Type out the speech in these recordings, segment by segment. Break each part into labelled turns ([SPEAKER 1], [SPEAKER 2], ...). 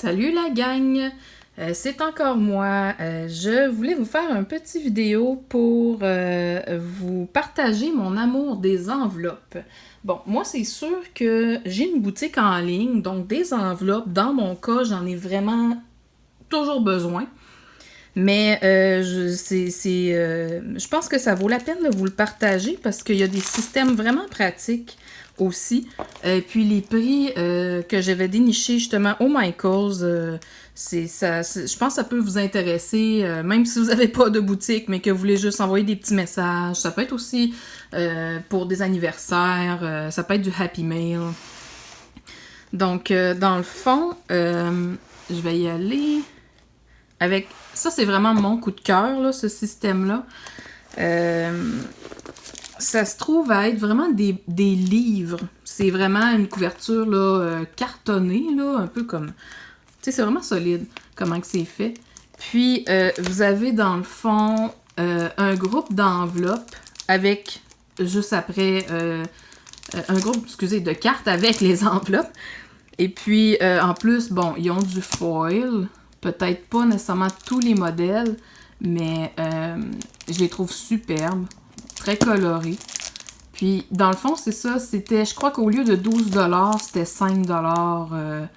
[SPEAKER 1] Salut la gang! C'est encore moi. Je voulais vous faire un petit vidéo pour vous partager mon amour des enveloppes. Bon, moi c'est sûr que j'ai une boutique en ligne, donc des enveloppes, dans mon cas, j'en ai vraiment toujours besoin. Mais je pense que ça vaut la peine de vous le partager parce qu'il y a des systèmes vraiment pratiques aussi. Puis les prix que j'avais dénichés justement au Michaels, je pense que ça peut vous intéresser, même si vous n'avez pas de boutique, mais que vous voulez juste envoyer des petits messages. Ça peut être aussi pour des anniversaires, ça peut être du Happy Mail. Donc, dans le fond, je vais y aller avec... Ça, c'est vraiment mon coup de cœur, là, ce système-là. Ça se trouve à être vraiment des livres. C'est vraiment une couverture là, cartonnée, là, un peu comme... Tu sais, c'est vraiment solide, comment que c'est fait. Puis, vous avez dans le fond un groupe d'enveloppes avec, juste après, un groupe, excusez, de cartes avec les enveloppes. Et puis, en plus, bon, ils ont du foil. Peut-être pas nécessairement tous les modèles, mais je les trouve superbes, très colorés. Puis, dans le fond, c'est ça, c'était, je crois qu'au lieu de 12$, c'était 5$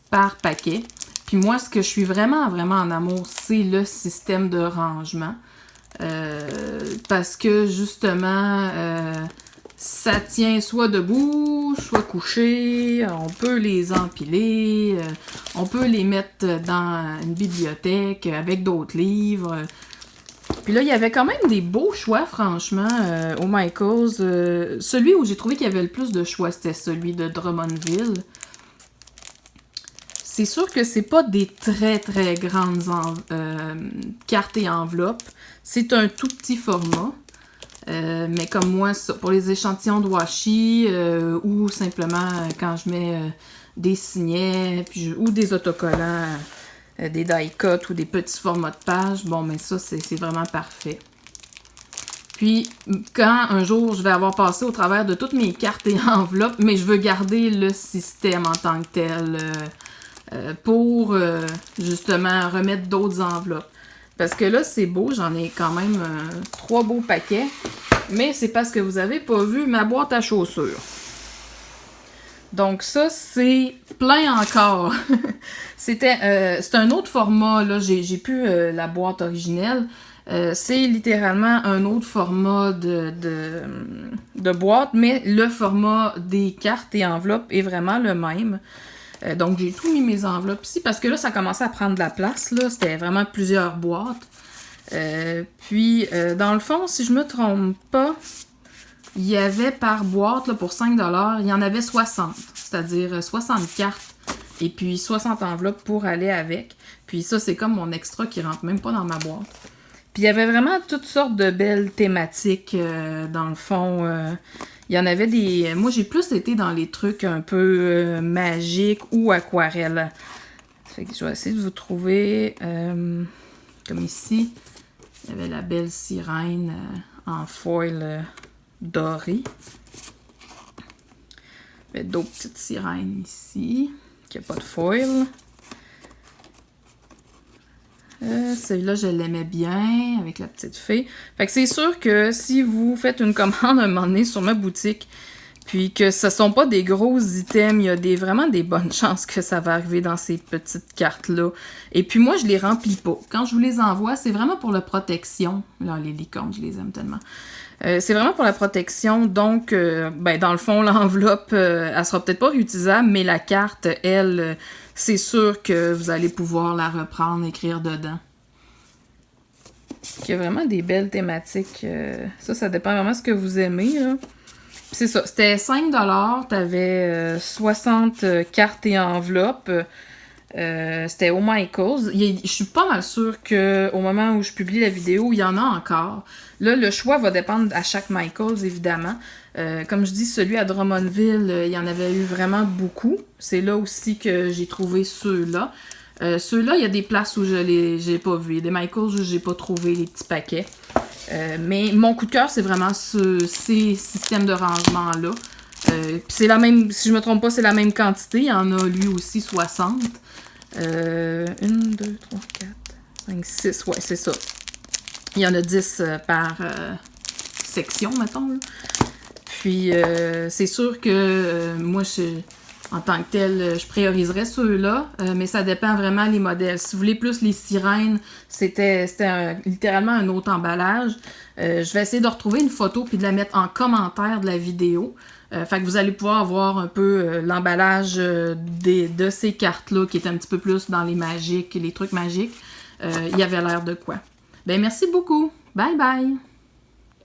[SPEAKER 1] par paquet. Puis moi, ce que je suis vraiment en amour, c'est le système de rangement. Parce que, justement, ça tient soit debout, soit couché, on peut les empiler, on peut les mettre dans une bibliothèque avec d'autres livres. Puis là, il y avait quand même des beaux choix, franchement, au Michaels. Celui où j'ai trouvé qu'il y avait le plus de choix, c'était celui de Drummondville. C'est sûr que c'est pas des très grandes cartes et enveloppes. C'est un tout petit format. Mais comme moi, pour les échantillons de washi ou simplement quand je mets des signets ou des autocollants, des die-cut ou des petits formats de page, bon, mais ça, c'est vraiment parfait. Puis, quand un jour, je vais avoir passé au travers de toutes mes cartes et enveloppes, mais je veux garder le système en tant que tel pour justement remettre d'autres enveloppes. Parce que là, c'est beau, j'en ai quand même 3 beaux paquets. Mais c'est parce que vous n'avez pas vu ma boîte à chaussures. Donc ça, c'est plein encore. C'est un autre format, là, j'ai plus la boîte originelle. C'est littéralement un autre format de boîte, mais le format des cartes et enveloppes est vraiment le même. Donc, j'ai tout mis mes enveloppes ici parce que là, ça commençait à prendre de la place. Là, c'était vraiment plusieurs boîtes. Puis, dans le fond, si je me trompe pas, il y avait par boîte, là, pour 5$, il y en avait 60. C'est-à-dire 60 cartes et puis 60 enveloppes pour aller avec. Puis ça, c'est comme mon extra qui rentre même pas dans ma boîte. Puis, il y avait vraiment toutes sortes de belles thématiques, dans le fond. Il y en avait des... Moi, j'ai plus été dans les trucs un peu magiques ou aquarelles. Fait que je vais essayer de vous trouver... comme ici, il y avait la belle sirène en foil doré. Il y avait d'autres petites sirènes ici, qui n'a pas de foil. Celui-là, je l'aimais bien, avec la petite fée. Fait que c'est sûr que si vous faites une commande un moment donné sur ma boutique, puis que ce ne sont pas des gros items, il y a vraiment des bonnes chances que ça va arriver dans ces petites cartes-là. Et puis moi, je les remplis pas. Quand je vous les envoie, c'est vraiment pour la protection. Là, les licornes, je les aime tellement. C'est vraiment pour la protection. Donc, dans le fond, l'enveloppe, elle sera peut-être pas réutilisable, mais la carte, elle, c'est sûr que vous allez pouvoir la reprendre, écrire dedans. Il y a vraiment des belles thématiques. Ça dépend vraiment de ce que vous aimez, là. C'est ça, c'était 5$, t'avais 60 cartes et enveloppes. C'était au Michaels. Je suis pas mal sûre qu'au moment où je publie la vidéo, il y en a encore. Là, le choix va dépendre à chaque Michaels, évidemment. Comme je dis, celui à Drummondville, il y en avait eu vraiment beaucoup. C'est là aussi que j'ai trouvé ceux-là. Ceux-là, il y a des places où j'ai pas vu. Il y a des Michaels où j'ai pas trouvé les petits paquets. Mais mon coup de cœur, c'est vraiment ces systèmes de rangement-là. C'est la même, si je me trompe pas, c'est la même quantité. Il y en a lui aussi 60. 1, 2, 3, 4, 5, 6. Ouais, c'est ça. Il y en a 10 par section, mettons. Là. Puis, c'est sûr que moi, en tant que tel, je prioriserais ceux-là, mais ça dépend vraiment des modèles. Si vous voulez plus les sirènes, c'était littéralement un autre emballage. Je vais essayer de retrouver une photo puis de la mettre en commentaire de la vidéo. Fait que vous allez pouvoir voir un peu l'emballage de ces cartes-là qui est un petit peu plus dans les magiques, les trucs magiques. Il y avait l'air de quoi. Ben merci beaucoup. Bye bye!